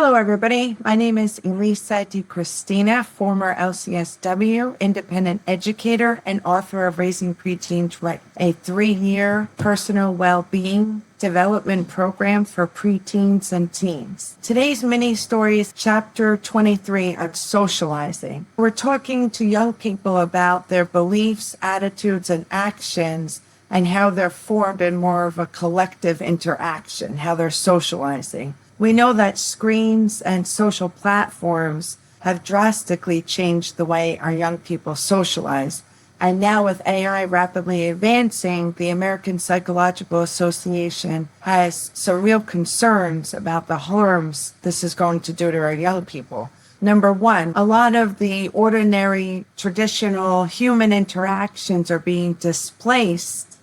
Hello, everybody. My name is Elisa DiCristina, former LCSW, independent educator, and author of Raising PreTeens Right, a 3-year personal well-being development program for preteens and teens. Today's mini story is chapter 23 on socializing. We're talking to young people about their beliefs, attitudes, and actions and how they're formed in more of a collective interaction, how they're socializing. We know that screens and social platforms have drastically changed the way our young people socialize. And now with AI rapidly advancing, the American Psychological Association has some real concerns about the harms this is going to do to our young people. Number one, a lot of the ordinary, traditional human interactions are being displaced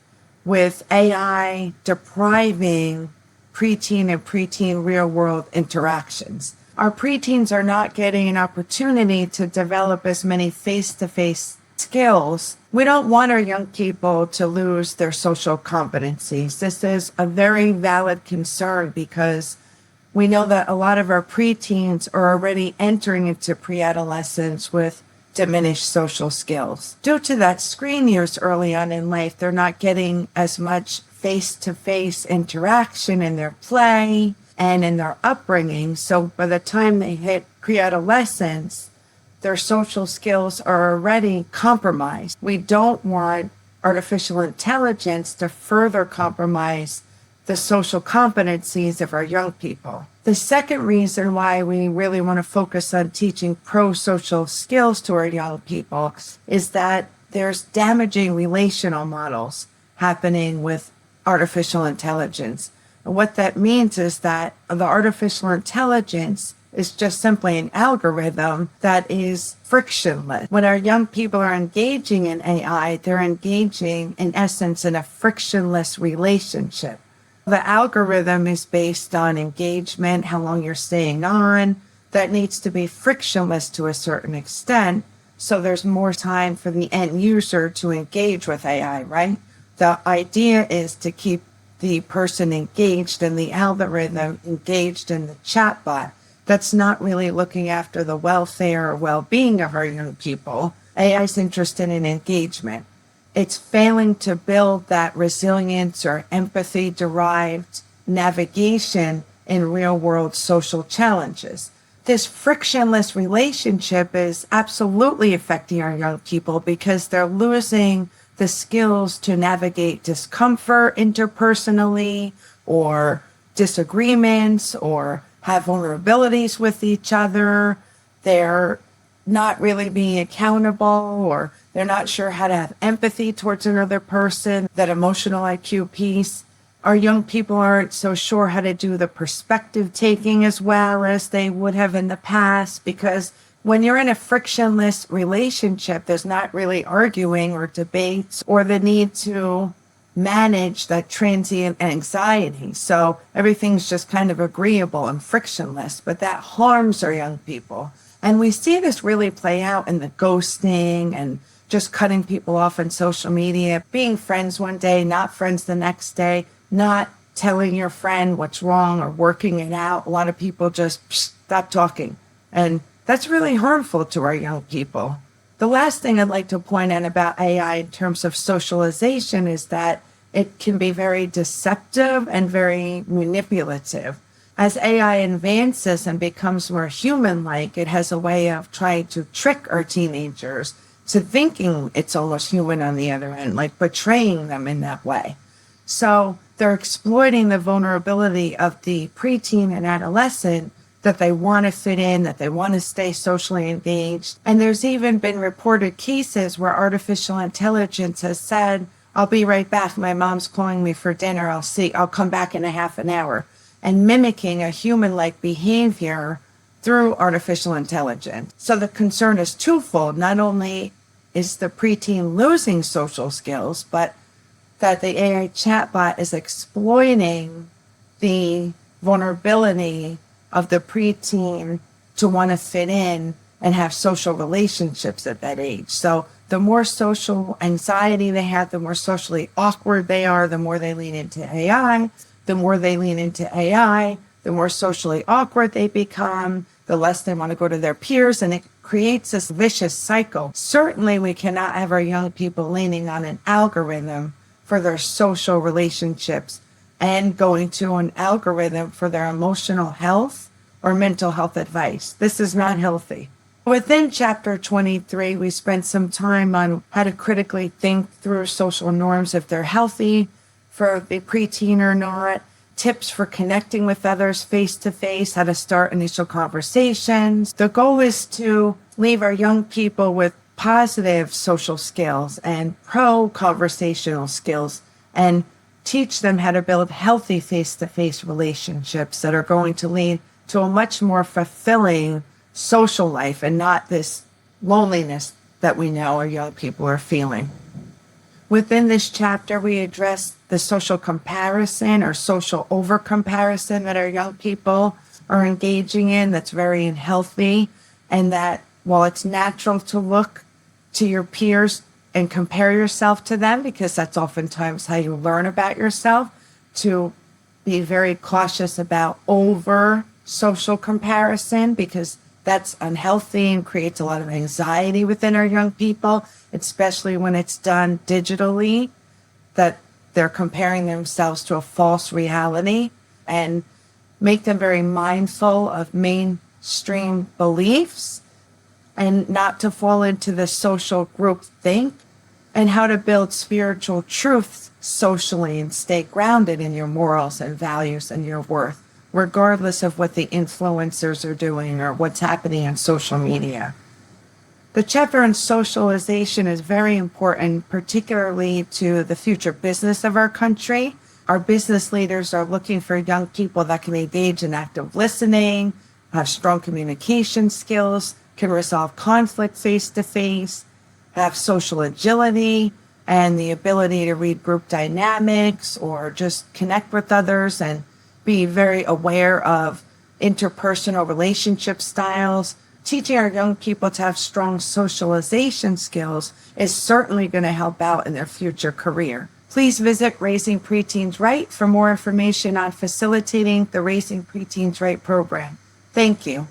with AI depriving preteen and preteen real-world interactions. Our preteens are not getting an opportunity to develop as many face-to-face skills. We don't want our young people to lose their social competencies. This is a very valid concern because we know that a lot of our preteens are already entering into pre-adolescence with diminished social skills. Due to that screen use early on in life, they're not getting as much face-to-face interaction in their play and in their upbringing. So by the time they hit pre-adolescence, their social skills are already compromised. We don't want artificial intelligence to further compromise the social competencies of our young people. The second reason why we really want to focus on teaching prosocial skills to our young people is that there's damaging relational models happening with artificial intelligence. And what that means is that the artificial intelligence is just simply an algorithm that is frictionless. When our young people are engaging in AI, they're engaging, in essence, in a frictionless relationship. The algorithm is based on engagement, how long you're staying on. That needs to be frictionless to a certain extent, so there's more time for the end user to engage with AI, right? The idea is to keep the person engaged and the algorithm engaged in the chatbot. That's not really looking after the welfare or well-being of our young people. AI is interested in engagement. It's failing to build that resilience or empathy-derived navigation in real-world social challenges. This frictionless relationship is absolutely affecting our young people because they're losing the skills to navigate discomfort interpersonally or disagreements or have vulnerabilities with each other. They're not really being accountable, or they're not sure how to have empathy towards another person, that emotional IQ piece. Our young people aren't so sure how to do the perspective taking as well as they would have in the past, because when you're in a frictionless relationship, there's not really arguing or debates or the need to manage that transient anxiety. So everything's just kind of agreeable and frictionless, but that harms our young people. And we see this really play out in the ghosting and just cutting people off on social media, being friends one day, not friends the next day, not telling your friend what's wrong or working it out. A lot of people just stop talking. And that's really harmful to our young people. The last thing I'd like to point out about AI in terms of socialization is that it can be very deceptive and very manipulative. As AI advances and becomes more human-like, it has a way of trying to trick our teenagers to thinking it's almost human on the other end, like betraying them in that way. So they're exploiting the vulnerability of the preteen and adolescent, that they want to fit in, that they want to stay socially engaged. And there's even been reported cases where artificial intelligence has said, I'll be right back. My mom's calling me for dinner. I'll come back in a half an hour. And mimicking a human-like behavior through artificial intelligence. So the concern is twofold. Not only is the preteen losing social skills, but that the AI chatbot is exploiting the vulnerability of the preteen to want to fit in and have social relationships at that age. So the more social anxiety they have, the more socially awkward they are, the more they lean into AI. The more they lean into AI, the more socially awkward they become, the less they want to go to their peers, and it creates this vicious cycle. Certainly, we cannot have our young people leaning on an algorithm for their social relationships and going to an algorithm for their emotional health or mental health advice. This is not healthy. Within chapter 23, we spent some time on how to critically think through social norms, if they're healthy for the preteen or not, tips for connecting with others face to face, how to start initial conversations. The goal is to leave our young people with positive social skills and pro-conversational skills, and teach them how to build healthy face-to-face relationships that are going to lead to a much more fulfilling social life and not this loneliness that we know our young people are feeling. Within this chapter, we address the social comparison or social over-comparison that our young people are engaging in that's very unhealthy, and that while it's natural to look to your peers and compare yourself to them, because that's oftentimes how you learn about yourself, to be very cautious about over social comparison, because that's unhealthy and creates a lot of anxiety within our young people, especially when it's done digitally, that they're comparing themselves to a false reality, and make them very mindful of mainstream beliefs and not to fall into the social group think, and how to build spiritual truths socially and stay grounded in your morals and values and your worth, regardless of what the influencers are doing or what's happening on social media. The chapter on socialization is very important, particularly to the future business of our country. Our business leaders are looking for young people that can engage in active listening, have strong communication skills, can resolve conflict face-to-face, have social agility, and the ability to read group dynamics or just connect with others and be very aware of interpersonal relationship styles. Teaching our young people to have strong socialization skills is certainly going to help out in their future career. Please visit Raising PreTeens Right for more information on facilitating the Raising PreTeens Right program. Thank you.